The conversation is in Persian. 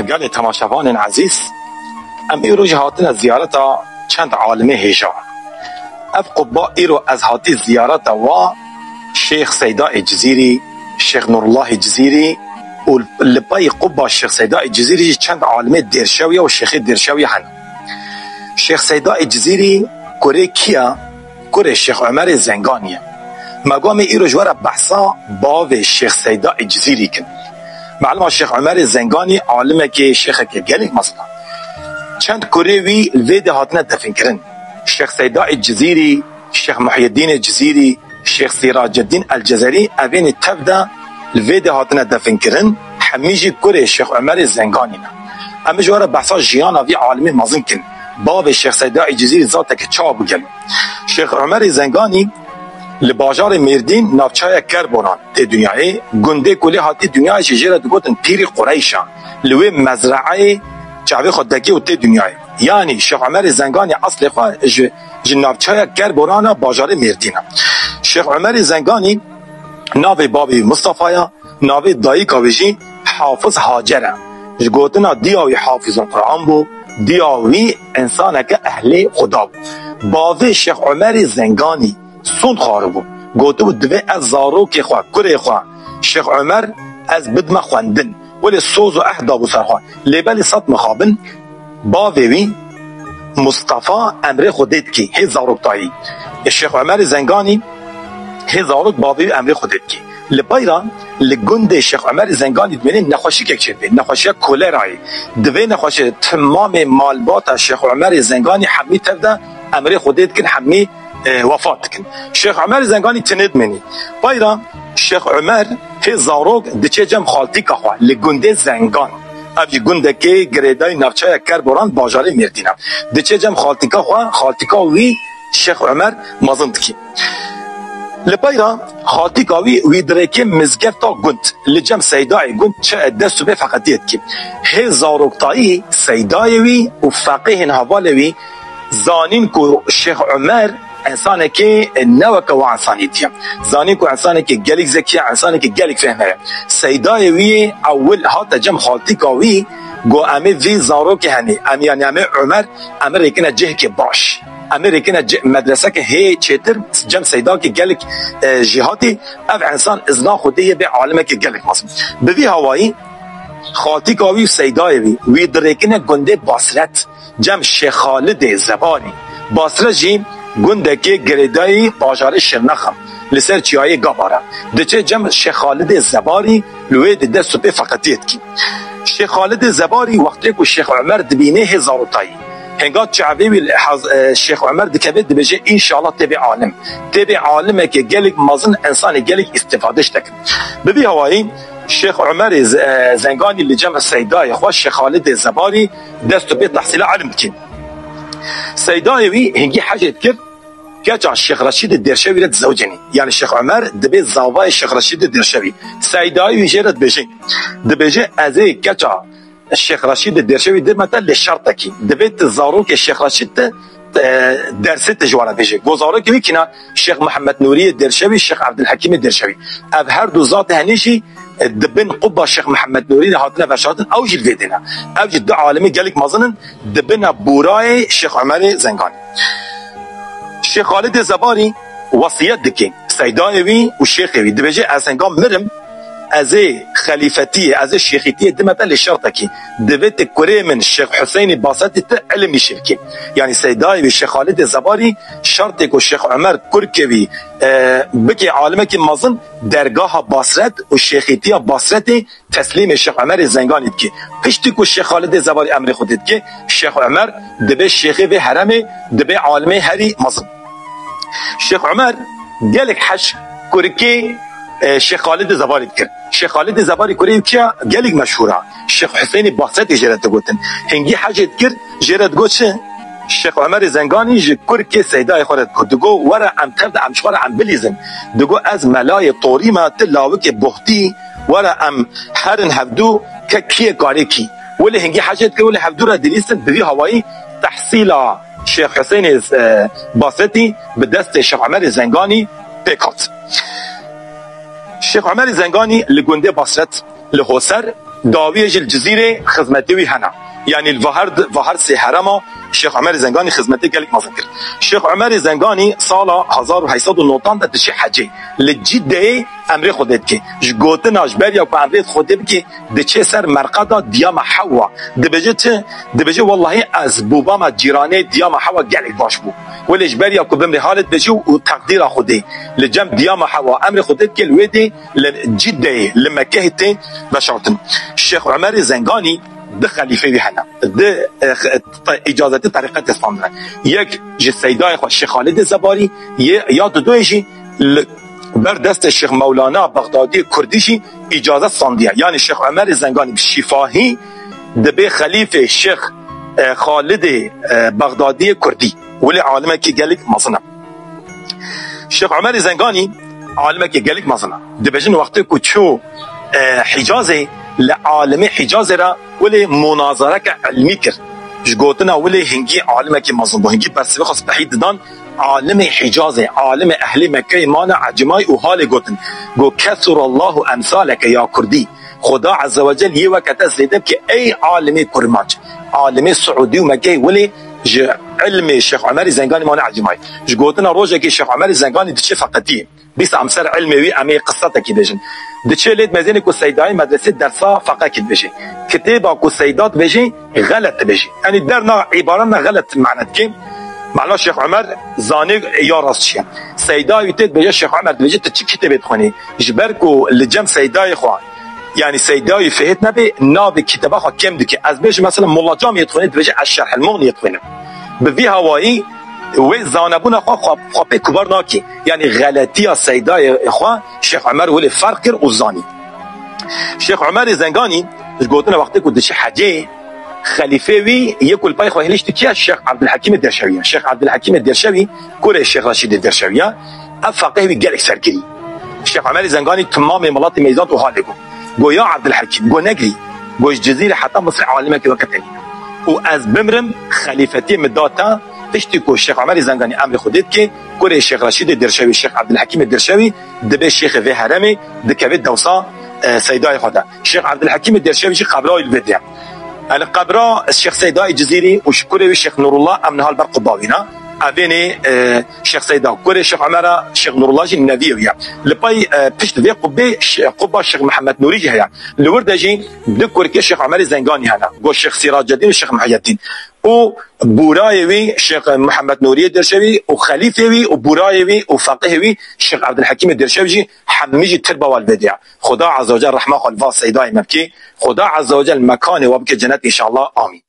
قال تماشاوان عزیز ام ایرو جهاتنا زیارتا چند عالمه هیجا اف قبا ایرو از هاتی زیارتا و شیخ سیدا جزیری شیخ نورالله جزیری و لپای قبا شیخ سیدا جزیری چند عالمه درشاویه و شیخ درشاویه هن شیخ سیدا جزیری کره کیا کره شیخ عمر زنگانیه مقام ایرو جوارا بحثا باو شیخ سیدا جزیری کن معلومه شیخ عمر زنگانی عالمه که شیخ که گلیک مثلا چند کره وی الویده هاتنا دفن کرن شیخ سیدا جزیری شیخ محی الدین جزیری شیخ سراج الدین الجزری اوین تبدا الویده هاتنا دفن کرن همیشه کره شیخ عمر زنگانی نه اما جوارا بحثا جیانا وی عالمه مازن کن باب شیخ سیدا جزیری ذاته که چا بگل شیخ عمر زنگانی لباجار مردین نافچای کربوران تی دنیای گنده کلی هاتی دنیای شجره دگوتن پیر قریشان لوی مزرعه چاوی خودکی و تی دنیای یعنی شیخ عمر زنگانی اصل خواه نافچای کربوران باجار مردین شیخ عمر زنگانی ناوی بابی مصطفی ناوی دایی کاویجی حافظ حاجره گوتنا دیاوی حافظ قرآن بو دیاوی انسانه که اهل خدا بو باوی شیخ عمر زنگانی سون خاربو گوتو بود دوی از زارو که خواه کره خواه شیخ عمر از بدم خواندن ولی سوز و احدا بو سرخواه لیبالی صد مخابن باوی مصطفی امر خودت کی هی زاروک تایی شیخ عمر زنگانی هی زاروک باوی امر خودت کی لبایران لگند شیخ عمر زنگانی دوینه نخوشی که چه بید نخوشی کولرایی دوی نخوشی تمام مالبات شیخ عمر زنگانی حمی تبدا امر خودت کن حمی وفات کن شیخ عمر زنگانی تند منی بایران شیخ عمر هی زاروک دچه جم خالتی که خواه لگنده زنگان اوی گنده که گریدای نفچه کربوران باجاره مردینم دچه جم خالتی که خواه خالتی که وی شیخ عمر مازند کی لبایران خالتی که وی درکه مزگفتا گند لجم سیدای گند چه دستو به فقطیت کی هی زاروکتایی سیدای وی و فقیه حوال وی زانین کو شیخ عمر انسانه که نوکه و انسانیتیم زانی که انسانه که گلیک زکیه انسانه که گلیک فهمه سیدای وی اول هاتا جم خالتی که وی گو امه وی زارو که هنی امیانی امه عمر امه ریکنه جه که باش امه ریکنه مدرسه که هی چیتر جم سیدا که گلیک جهاتی او انسان ازنا خوده به عالمه که گلیک مصم بوی هوایی خالتی که وی سیدای وی درکنه گنده باسرت جم شیخ خالد زبانی باسرت جیم گنده که گریدای باجار شرنخم لسر چیای گابارا دچه جم شیخ خالد زباری لوی ده سپه فقطیت کی شیخ خالد زباری وقتی که شیخ عمر دبینه هزارو تایی هنگات چعبی شیخ عمر دکبه دبجه انشاءالله تبع عالمه که گلک مازن انسان گلک استفادهش تکن ببی هوایی شیخ عمر زنگانی لجمع سیدای خواه شیخ خالد زباری دستو به تحصیل علم کی سیدای وی هنگی حاجت کرد که شیخ رشید درشوی رد زوجنی یعنی شیخ عمر دبی زاوای شیخ رشید درشوی سیدای وی جرد بجه دبجه ازی که شیخ رشید درشوی دمتا لشرطه کی دبی تزارو که شیخ رشید درس تجواره بجه گزاره که میکنه شیخ محمد نوری درشوی شیخ عبدالحکیم درشوی اب هر دو ذات هنیشی دبن قبا شیخ محمد نوری هاتنا فرشاتن او جل ویدنا او جل دو عالمی گلک مازنن دبن بورای شیخ عمر زنگانی شیخ خالد زباری وصیت دکی سیدای وی و شیخ وی دبجه از هنگام مرم از خلیفتی از شیخیتی دمتا لشرطه کی دویت کره من شیخ حسین باسطی تا علمی شرکی یعنی سیدای وی شیخ خالد زباری شرطه که شیخ عمر کرکه وی بکی عالمه که مازن درگاه باسرت و شیخیتی باسرت تسلیم شیخ عمر زنگانی کی پشتی که شیخ خالد زباری امر خودت که شیخ عمر دبه شیخی و حرم دبه عالمه هری مازن شیخ عمر گلک حش کرکی شیخ خالد زباری کرد شیخ خالد زباری کره کیا گلیک مشهوره شیخ حسین باسط جرات گوتن هنگی حاجت کرد جرات گوچه شیخ عمر زنگانی جکر که سیدای خورد کرد دگو ورا ام ترد ام شوار ام بلیزم دگو از ملای طوری ما تلاوک بختی ورا ام هرن هفدو که کیه کاری کی ولی هنگی حاجت کرد ولی هفدو را دلیستن بوی هوایی تحصیل شیخ حسین باسطی به دست شیخ عمر زنگانی پیکات شیخ عمر زنگانی لگنده باسرت لحوسر داویج الجزیره خدمتی وی هنا یعنی الوهر سه حرما شیخ عمر زنگانی خدمتی گلک مازن کرد. شیخ عمر زنگانی سال 1890 دچی حجی لجده امر خودت که جگوتناش بریا کو امر خودت که دچی سر مرقدا دیام حوا دبجه والله از بوبام جیرانه دیام حوا گلک باش بو ولش بریا کو بمر حالت بجو و تقدیر خودی لجم دیام حوا امر خودت که الودی لجده لمکه بشارتن. شیخ عمر زنگانی ده خلیفه وی هنه ده اجازت طریقت اسلام دارن یک جه سیدای خود شیخ خالد زباری یا دویشی بر دست شیخ مولانا بغدادی کردیشی اجازت ساندیه یعنی شیخ عمر زنگانی شفاهی ده به خلیفه شیخ خالد بغدادی کردی ولی عالمه که گلک مصنع. شیخ عمر زنگانی عالمه که گلک مصنع ده بجن وقتی که چو حجازه لعالم حجاز را ولی مناظره که علمی کرد جگوتنا ولی هنگی عالم که مظلوم بو هنگی بس بخواست بحید دان عالم حجاز عالم اهل مکه مانا عجمای او حال گوتن گو کثر الله امثالک یا کردی خدا عزوجل یه وقت زیده که ای عالم کرماج عالم سعودی و مکه ولی علم شیخ عمر زنگانی مانا عجمای جگوتنا روزه که شیخ عمر زنگانی دچه فقطیه بیس امسر علمی امی قصته کی بجن دچه لید مزین کو سیدای مدرسه درسا فقط کی بجی کتابا کو سیدات بجی غلط بجی یعنی درنا عباره غلط معنات کی معنا شیخ عمر زانی یا راست چیه سیدای تید بجی شیخ عمر بجی چه کتاب بخونی جبر کو لجم سیدای خو یعنی سیدای فهت نبی ناب کتابا خو کم دکی از بجی مثلا مولا جام یتخونید بجی الشرح المغنی یتخونه به هوایی و زانبون خواه کبار ناکی یعنی غلطی سیدای خواه شیخ عمر ولی فرق کر و زانی. شیخ عمر زنگانی گوتن وقتی که دشی حجه خلیفه وی یک کل پای خواهیلش تکیه شیخ عبدالحکیم درشویه شیخ عبدالحکیم درشوی کوره شیخ رشید درشویه افقه وی گلک سرگیری شیخ عمر زنگانی تمام ملات میزان و حاله گو یا عبدالحکیم گو نگری گوش جزیره حتی مصر عالمه که وقت و از بمرم خلیفتی مداتا تشتی کو شیخ عمر زنگانی امر خودت که کوره شیخ رشید درشوی شیخ عبدالحکیم درشوی دبه شیخ وی حرمی دکوید دوسا سیدای خدا شیخ عبدالحکیم درشوی شیخ قبرای الودیا القبرا الشيخ سيداء الجزيري وشكوري الشيخ نور الله امن هالبرق باوينا ابيني الشيخ سيداء كوري الشيخ عمر الشيخ نور الله جي النبي لباي بيشت في قبه الشيخ محمد نوري جي هيا لوردجي دكور كي الشيخ عمر زنگاني هنا جو الشيخ سراج الدين والشيخ محي الدين و بورايوي الشيخ محمد نوري الدرشوي وخليفوي وبورايوي وفقيهوي الشيخ عبد الحكيم الدرشوي حميجي تربه والبديع خدا عز وجل رحمه الله سيداء مبكي خدا عز وجل مكانه وبك جنات ان شاء الله امين.